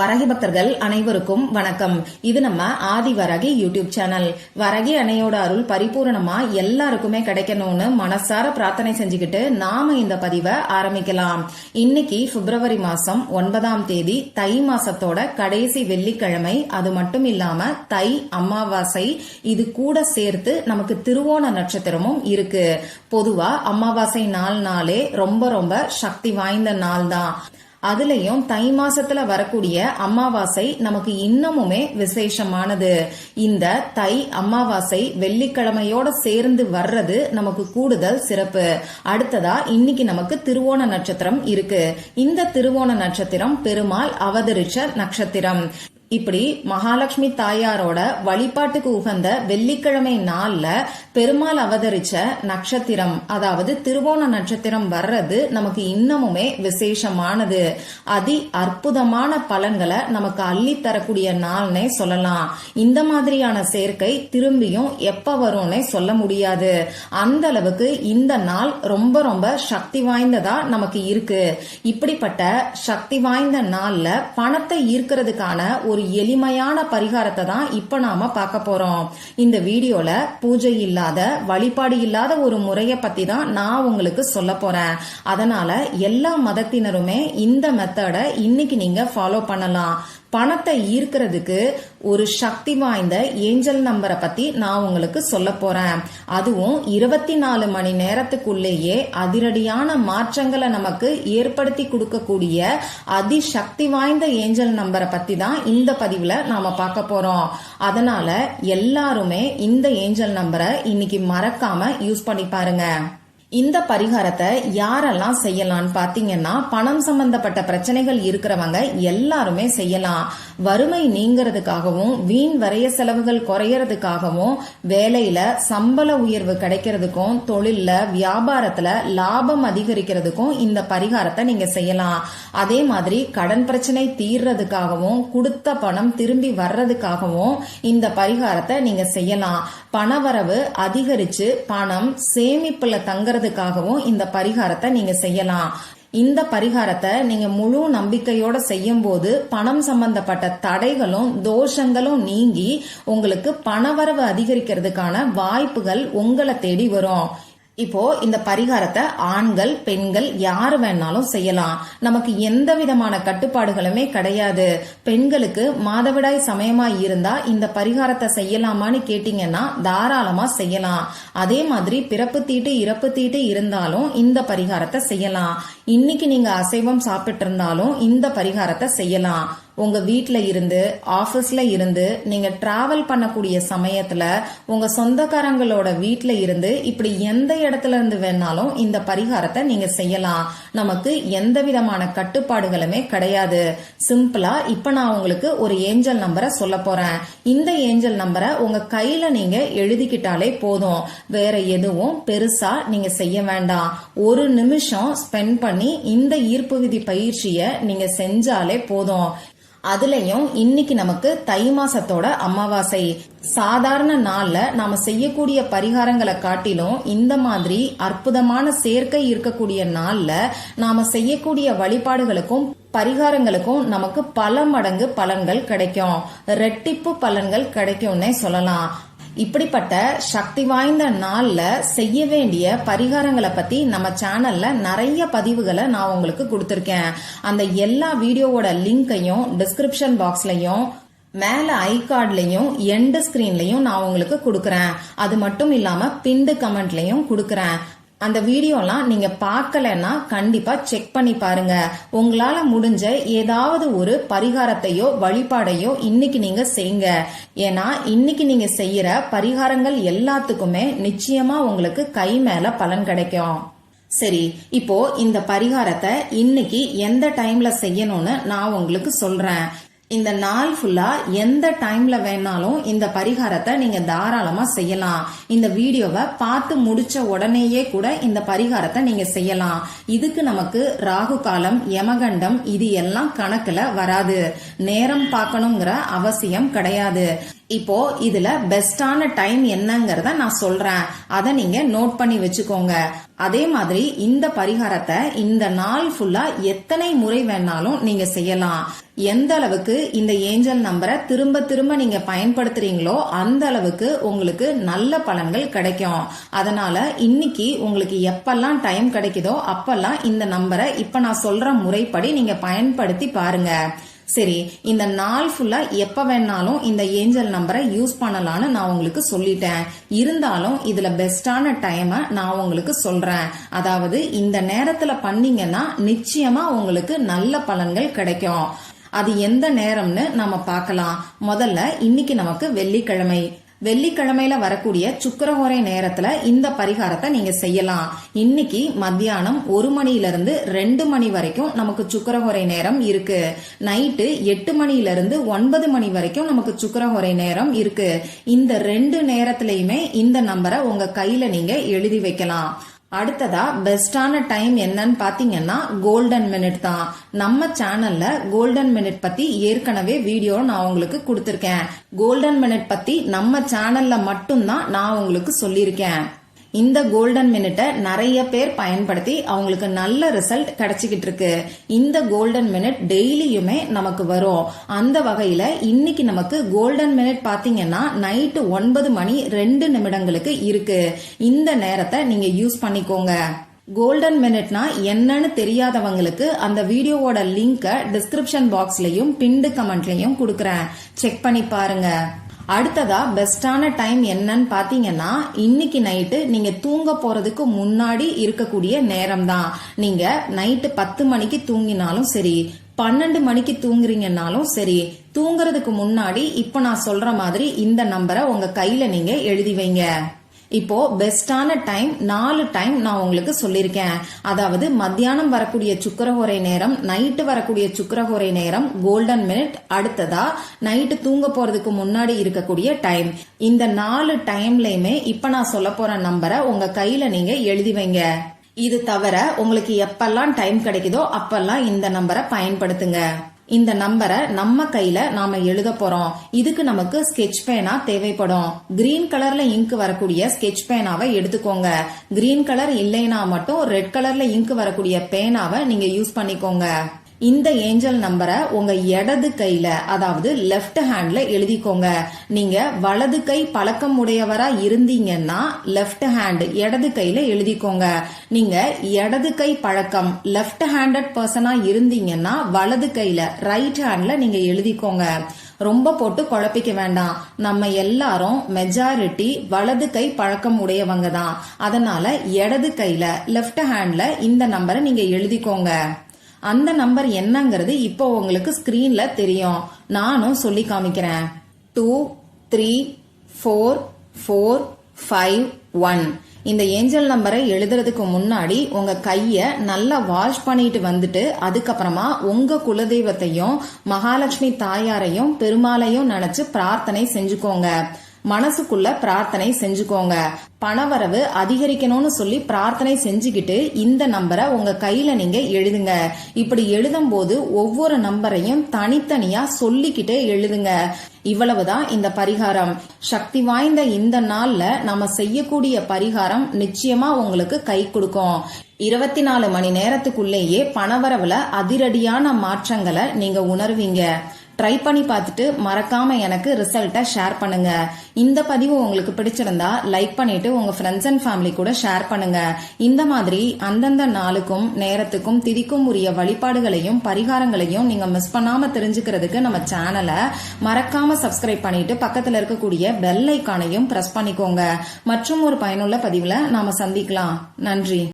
வரகி பக்தர்கள் அனைவருக்கும் வணக்கம். இது நம்ம ஆதி வரகி யூடியூப் சேனல். வரகி அன்னையோட அருள் பரிபூரணமா எல்லாருக்குமே கிடைக்கணும்னு மனசார பிரார்த்தனை செஞ்சுக்கிட்டு நாம இந்த பதிவை ஆரம்பிக்கலாம். இன்னைக்கு பிப்ரவரி மாசம் 9ஆம் தேதி, தை மாசத்தோட கடைசி வெள்ளிக்கிழமை. அது மட்டும் இல்லாம தை அமாவாசை, இது கூட சேர்த்து நமக்கு திருவோண நட்சத்திரமும் இருக்கு. பொதுவா அமாவாசை நாளே ரொம்ப ரொம்ப சக்தி வாய்ந்த நாள் தான். அதுலயும் தை மாசத்துல வரக்கூடிய அமாவாசை நமக்கு இன்னமுமே விசேஷமானது. இந்த தை அமாவாசை வெள்ளிக்கிழமையோட சேர்ந்து வர்றது நமக்கு கூடுதல் சிறப்பு. அடுத்ததா இன்னைக்கு நமக்கு திருவோண நட்சத்திரம் இருக்கு. இந்த திருவோண நட்சத்திரம் பெருமாள் அவதரிச்ச நட்சத்திரம். இப்படி மகாலட்சுமி தாயாரோட வழிபாட்டுக்கு உகந்த வெள்ளிக்கிழமை நாள்ல பெருமாள் அவதரிச்ச நட்சத்திரம், அதாவது திருவோண நட்சத்திரம் வர்றது நமக்கு இன்னமுமே விசேஷமானது. அதி அற்புதமான பலன்களை நமக்கு அள்ளி தரக்கூடிய நாள்னே சொல்லலாம். இந்த மாதிரியான சேர்க்கை திரும்பியும் எப்ப வரும்னே சொல்ல முடியாது. அந்த அளவுக்கு இந்த நாள் ரொம்ப ரொம்ப சக்தி வாய்ந்ததா நமக்கு இருக்கு. இப்படிப்பட்ட சக்தி வாய்ந்த நாள்ல பணத்தை ஈர்க்கிறதுக்கான ஒரு எளிமையான பரிகாரத்தை தான் இப்ப நாம பார்க்க போறோம். இந்த வீடியோல பூஜை இல்லாத, வழிபாடு இல்லாத ஒரு முறைய பத்தி தான் நான் உங்களுக்கு சொல்ல போறேன். அதனால எல்லா மதத்தினருமே இந்த மெத்தட இன்னைக்கு நீங்க ஃபாலோ பண்ணலாம். பணத்தை ஈர்க்கிறதுக்கு ஒரு சக்தி வாய்ந்த ஏஞ்சல் நம்பரை பத்தி நான் உங்களுக்கு சொல்ல போறேன். அதுவும் 24 மணி நேரத்துக்குள்ளேயே அதிரடியான மாற்றங்களை நமக்கு ஏற்படுத்தி கொடுக்கக்கூடிய அதிசக்தி வாய்ந்த ஏஞ்சல் நம்பரை பத்தி தான் இந்த பதிவுல நாம பார்க்க போறோம். அதனால எல்லாருமே இந்த ஏஞ்சல் நம்பரை இன்னைக்கு மறக்காம யூஸ் பண்ணி பாருங்க. இந்த பரிகாரத்தை யாரெல்லாம் செய்யலாம்னு பாத்தீங்கன்னா, பணம் சம்பந்தப்பட்ட பிரச்சனைகள் இருக்கிறவங்க எல்லாருமே செய்யலாம். வறுமை நீங்கிறதுக்காகவும், வீண் வரைய செலவுகள் குறையறதுக்காகவும், வேலையில சம்பள உயர்வு கிடைக்கிறதுக்கும், தொழில்ல வியாபாரத்துல லாபம் அதிகரிக்கிறதுக்கும் இந்த பரிகாரத்தை நீங்க செய்யலாம். அதே மாதிரி கடன் பிரச்சனை தீர்றதுக்காகவும், கொடுத்த பணம் திரும்பி வர்றதுக்காகவும் இந்த பரிகாரத்தை நீங்க செய்யலாம். பணவரவு அதிகரிச்சு பணம் சேமிப்புல தங்கறதுக்காகவும் இந்த பரிகாரத்தை நீங்க செய்யலாம். இந்த பரிகாரத்தை நீங்க முழு நம்பிக்கையோட செய்யும் போது பணம் சம்பந்தப்பட்ட தடைகளும் தோஷங்களும் நீங்கி உங்களுக்கு பணவரவு அதிகரிக்கிறதுக்கான வாய்ப்புகள் உங்களை தேடி வரும். இப்போ இந்த பரிகாரத்தை ஆண்கள் பெண்கள் யாரு வேணாலும் செய்யலாம். நமக்கு எந்த விதமான கட்டுப்பாடுகளுமே கிடையாது. பெண்களுக்கு மாதவிடாய் சமயமா இருந்தா இந்த பரிகாரத்தை செய்யலாமான்னு கேட்டீங்கன்னா தாராளமா செய்யலாம். அதே மாதிரி பிறப்பு தீட்டு இறப்பு தீட்டு இருந்தாலும் இந்த பரிகாரத்தை செய்யலாம். இன்னைக்கு நீங்க அசைவம் சாப்பிட்டு இருந்தாலும் இந்த பரிகாரத்தை செய்யலாம். உங்க வீட்ல இருந்து, ஆபீஸ்ல இருந்து, நீங்க டிராவல் பண்ணக்கூடிய சமயத்துல, உங்க சொந்தக்காரங்களோட வீட்ல இருந்து, இப்படி எந்த இடத்துல இருந்து வேணாலும் இந்த பரிகாரத்தை நீங்க செய்யலாம். நமக்கு எந்த விதமான கட்டுப்பாடுகளுமே கிடையாது. சிம்பிளா இப்ப நான் உங்களுக்கு ஒரு ஏஞ்சல் நம்பரை சொல்ல போறேன். இந்த ஏஞ்சல் நம்பரை உங்க கையில நீங்க எழுதிக்கிட்டாலே போதும். வேற எதுவும் பெருசா நீங்க செய்ய வேண்டாம். ஒரு நிமிஷம் ஸ்பெண்ட் பண்ணி இந்த ஈர்ப்பு விதி பயிற்சியை நீங்க செஞ்சாலே போதும். அதுலயும் இன்னைக்கு நமக்கு தை மாசத்தோட அமாவாசை. சாதாரண நாள்ல நாம செய்யக்கூடிய பரிகாரங்களை காட்டிலும் இந்த மாதிரி அற்புதமான சேர்க்கை இருக்கக்கூடிய நாள்ல நாம செய்யக்கூடிய வழிபாடுகளுக்கும் பரிகாரங்களுக்கும் நமக்கு பல மடங்கு பலன்கள் கிடைக்கும். ரெட்டிப்பு பலன்கள் கிடைக்கும்னே சொல்லலாம். இப்படிப்பட்ட சக்தி வாய்ந்த நாள்ல செய்ய வேண்டிய பரிகாரங்களை பத்தி நம்ம சேனல்ல நிறைய பதிவுகளை நான் உங்களுக்கு கொடுத்திருக்கேன். அந்த எல்லா வீடியோவோட லிங்கையும் டிஸ்கிரிப்ஷன் பாக்ஸ்லயும், மேல ஐ கார்ட்லயும், எண்ட் ஸ்கிரீன்லயும் நான் உங்களுக்கு கொடுக்கறேன். அது மட்டும் இல்லாம பின்டு கமெண்ட்லயும் கொடுக்கறேன். அந்த வீடியோலாம் நீங்க பார்க்கலன்னா கண்டிப்பா செக் பண்ணி பாருங்க. உங்களால முடிஞ்ச ஏதாவது ஒரு பரிகாரத்தையோ வழிபாடையோ இன்னைக்கு நீங்க செய்யுங்க. ஏன்னா இன்னைக்கு நீங்க செய்யற பரிகாரங்கள் எல்லாத்துக்குமே நிச்சயமா உங்களுக்கு கை மேல பலன் கிடைக்கும். சரி, இப்போ இந்த பரிகாரத்தை இன்னைக்கு எந்த டைம்ல செய்யணும்னு நான் உங்களுக்கு சொல்றேன். இந்த நாள் ஃபுல்லா எந்த டைம்ல வேணாலும் இந்த பரிகாரத்தை நீங்க தாராளமா செய்யலாம். இந்த வீடியோவை பார்த்து முடிச்ச உடனேயே கூட இந்த பரிகாரத்தை நீங்க செய்யலாம். இதுக்கு நமக்கு ராகு காலம், யமகண்டம் இது எல்லாம் கணக்குல வராது. நேரம் பார்க்கணுங்கிற அவசியம் கிடையாது. இப்போ இதுல பெஸ்டான டைம் என்னங்கறத நான் சொல்றேன், அதை நீங்க நோட் பண்ணி வச்சுக்கோங்க. அதே மாதிரி இந்த பரிகாரத்தை இந்த நாள் ஃபுல்லா எத்தனை முறை வேணாலும் நீங்க செய்யலாம். எந்த அளவுக்கு இந்த ஏஞ்சல் நம்பரை திரும்ப திரும்ப நீங்க பயன்படுத்துறீங்களோ அந்த அளவுக்கு உங்களுக்கு நல்ல பலன்கள் கிடைக்கும். அதனால இன்னைக்கு உங்களுக்கு எப்பெல்லாம் டைம் கிடைக்குதோ அப்பெல்லாம் இந்த நம்பரை இப்ப நான் சொல்ற முறைப்படி நீங்க பயன்படுத்தி பாருங்க. சரி, இந்த நாள் ஃபுல்லா எப்ப வேணாலும் இந்த ஏஞ்சல் நம்பரை யூஸ் பண்ணலாம்னு நான் உங்களுக்கு சொல்லிட்டேன். இருந்தாலும் இதுல பெஸ்டான டைமை நான் உங்களுக்கு சொல்றேன். அதாவது இந்த நேரத்துல பண்ணீங்கன்னா நிச்சயமா உங்களுக்கு நல்ல பலன்கள் கிடைக்கும். அது எந்த நேரம்னு நம்ம பார்க்கலாம். முதல்ல இன்னைக்கு நமக்கு வெள்ளிக்கிழமையில வரக்கூடிய சுக்கிரஹோரை நேரத்துல இந்த பரிகாரத்தை நீங்க செய்யலாம். இன்னைக்கு மத்தியானம் 1 மணியிலிருந்து 2 மணி வரைக்கும் நமக்கு சுக்கிரஹோரை நேரம் இருக்கு. நைட்டு 8 மணியிலிருந்து 9 மணி வரைக்கும் நமக்கு சுக்கிரஹோரை நேரம் இருக்கு. இந்த 2 நேரத்திலயுமே இந்த நம்பரை உங்க கையில நீங்க எழுதி வைக்கலாம். அடுத்ததா பெஸ்டான டைம் என்னன்னு பாத்தீங்கன்னா கோல்டன் மினிட் தான். நம்ம சேனல்ல கோல்டன் மினிட் பத்தி ஏற்கனவே வீடியோ நான் உங்களுக்கு கொடுத்திருக்கேன். கோல்டன் மினிட் பத்தி நம்ம சேனல்ல மட்டும்தான் நான் உங்களுக்கு சொல்லியிருக்கேன். இந்த கோல்டன் மினிட்டை நிறைய பேர் பயன்படுத்தி அவங்களுக்கு நல்ல ரிசல்ட் கிடைச்சிக்கிட்டு இருக்கு. இந்த கோல்டன் மினிட் டெய்லியுமே நமக்கு வரும். அந்த வகையில இன்னைக்கு நமக்கு கோல்டன் மினிட் பாத்தீங்கன்னா நைட்டு 9 மணி 2 நிமிடங்களுக்கு இருக்கு. இந்த நேரத்தை நீங்க யூஸ் பண்ணிக்கோங்க. கோல்டன் மினிட்னா என்னன்னு தெரியாதவங்களுக்கு அந்த வீடியோவோட லிங்க டிஸ்கிரிப்ஷன் பாக்ஸ்லயும் பின்டு கமெண்ட்லயும் கொடுக்கறேன், செக் பண்ணி பாருங்க. அடுத்ததா பெஸ்டான டைம் என்னன்னு பாத்தீங்கன்னா இன்னைக்கு நைட்டு நீங்க தூங்க போறதுக்கு முன்னாடி இருக்கக்கூடிய நேரம் தான். நீங்க நைட்டு 10 மணிக்கு தூங்கினாலும் சரி, 12 மணிக்கு தூங்குறீங்கன்னாலும் சரி, தூங்குறதுக்கு முன்னாடி இப்ப நான் சொல்ற மாதிரி இந்த நம்பரை உங்க கையில நீங்க எழுதி வைங்க. இப்போ பெஸ்டான டைம் 4 டைம் நான் உங்களுக்கு சொல்லிருக்கேன். அதாவது மத்தியானம் வரக்கூடிய சுக்கிரஹோரை நேரம், நைட்டு வரக்கூடிய சுக்கிரஹோரை நேரம், கோல்டன் மினிட், அடுத்ததா நைட்டு தூங்க போறதுக்கு முன்னாடி இருக்கக்கூடிய டைம். இந்த 4 டைம்லயுமே இப்ப நான் சொல்ல போற நம்பரை உங்க கையில நீங்க எழுதி வைங்க. இது தவிர உங்களுக்கு எப்பெல்லாம் டைம் கிடைக்குதோ அப்பெல்லாம் இந்த நம்பரை பயன்படுத்துங்க. இந்த நம்பரை நம்ம கையில நாம எழுத போறோம். இதுக்கு நமக்கு ஸ்கெட்ச் பேனா தேவைப்படும். கிரீன் கலர்ல இங்க் வரக்கூடிய ஸ்கெட்ச் பேனாவை எடுத்துக்கோங்க. கிரீன் கலர் இல்லைனா மட்டும் ரெட் கலர்ல இங்க் வரக்கூடிய பேனாவை நீங்க யூஸ் பண்ணிக்கோங்க. இந்த ஏஞ்சல் நம்பரை உங்க இடது கையில, அதாவது லெஃப்ட் ஹேண்ட்ல எழுதிக்கோங்க. நீங்க வலது கை பழக்கம் உடையவரா இருந்தீங்கன்னா லெஃப்ட் ஹேண்ட் இடது கையில எழுதிக்கோங்க. நீங்க இடது கை பழக்கம் லெஃப்ட் ஹேண்டட் பர்சனா இருந்தீங்கன்னா வலது கையில ரைட் ஹேண்ட்ல நீங்க எழுதிக்கோங்க. ரொம்ப போட்டு குழப்பிக்க வேண்டாம். நம்ம எல்லாரும் மெஜாரிட்டி வலது கை பழக்கம் உடையவங்க தான். அதனால இடது கையில லெஃப்ட் ஹேண்ட்ல இந்த நம்பரை நீங்க எழுதிக்கோங்க. அந்த நம்பர் என்னங்கிறது இப்போ உங்களுக்கு ஸ்கிரீன்ல தெரியும். நானும் சொல்லி காமிக்கிறேன். 2 3 4 4 5 1. இந்த ஏஞ்சல் நம்பரை எழுதுறதுக்கு முன்னாடி உங்க கைய நல்லா வாஷ் பண்ணிட்டு வந்துட்டு அதுக்கப்புறமா உங்க குலதெய்வத்தையும் மகாலட்சுமி தாயாரையும் பெருமாளையும் நினைச்சு பிரார்த்தனை செஞ்சுக்கோங்க. மனசுக்குள்ள பிரார்த்தனை செஞ்சுக்கோங்க. பணவரவு அதிகரிக்கணும்னு சொல்லி பிரார்த்தனை செஞ்சுக்கிட்டு இந்த நம்பரை உங்க கையில நீங்க எழுதுங்க. இப்படி எழுதும் போது ஒவ்வொரு நம்பரையும் தனித்தனியா சொல்லிக்கிட்டே எழுதுங்க. இவ்வளவுதான் இந்த பரிகாரம். சக்தி வாய்ந்த இந்த நாள்ல நம்ம செய்யக்கூடிய பரிகாரம் நிச்சயமா உங்களுக்கு கை கொடுக்கும். 24 மணி நேரத்துக்குள்ளேயே பணவரவுல அதிரடியான மாற்றங்களை நீங்க உணர்வீங்க. ட்ரை பண்ணி பார்த்துட்டு மறக்காம எனக்கு ரிசல்ட்டை ஷேர் பண்ணுங்க. இந்த பதிவு உங்களுக்கு பிடிச்சிருந்தா லைக் பண்ணிட்டு உங்க ஃப்ரெண்ட்ஸ் அண்ட் ஃபேமிலி கூட ஷேர் பண்ணுங்க. இந்த மாதிரி அந்தந்த நாளுக்கும் நேரத்துக்கும் திதிக்கும் உரிய வழிபாடுகளையும் பரிகாரங்களையும் நீங்க மிஸ் பண்ணாம தெரிஞ்சுக்கிறதுக்கு நம்ம சேனலை மறக்காம சப்ஸ்கிரைப் பண்ணிட்டு பக்கத்துல இருக்கக்கூடிய பெல் ஐக்கானையும் பிரஸ் பண்ணிக்கோங்க. மற்றும் ஒரு பயனுள்ள பதிவுல நாம சந்திக்கலாம். நன்றி.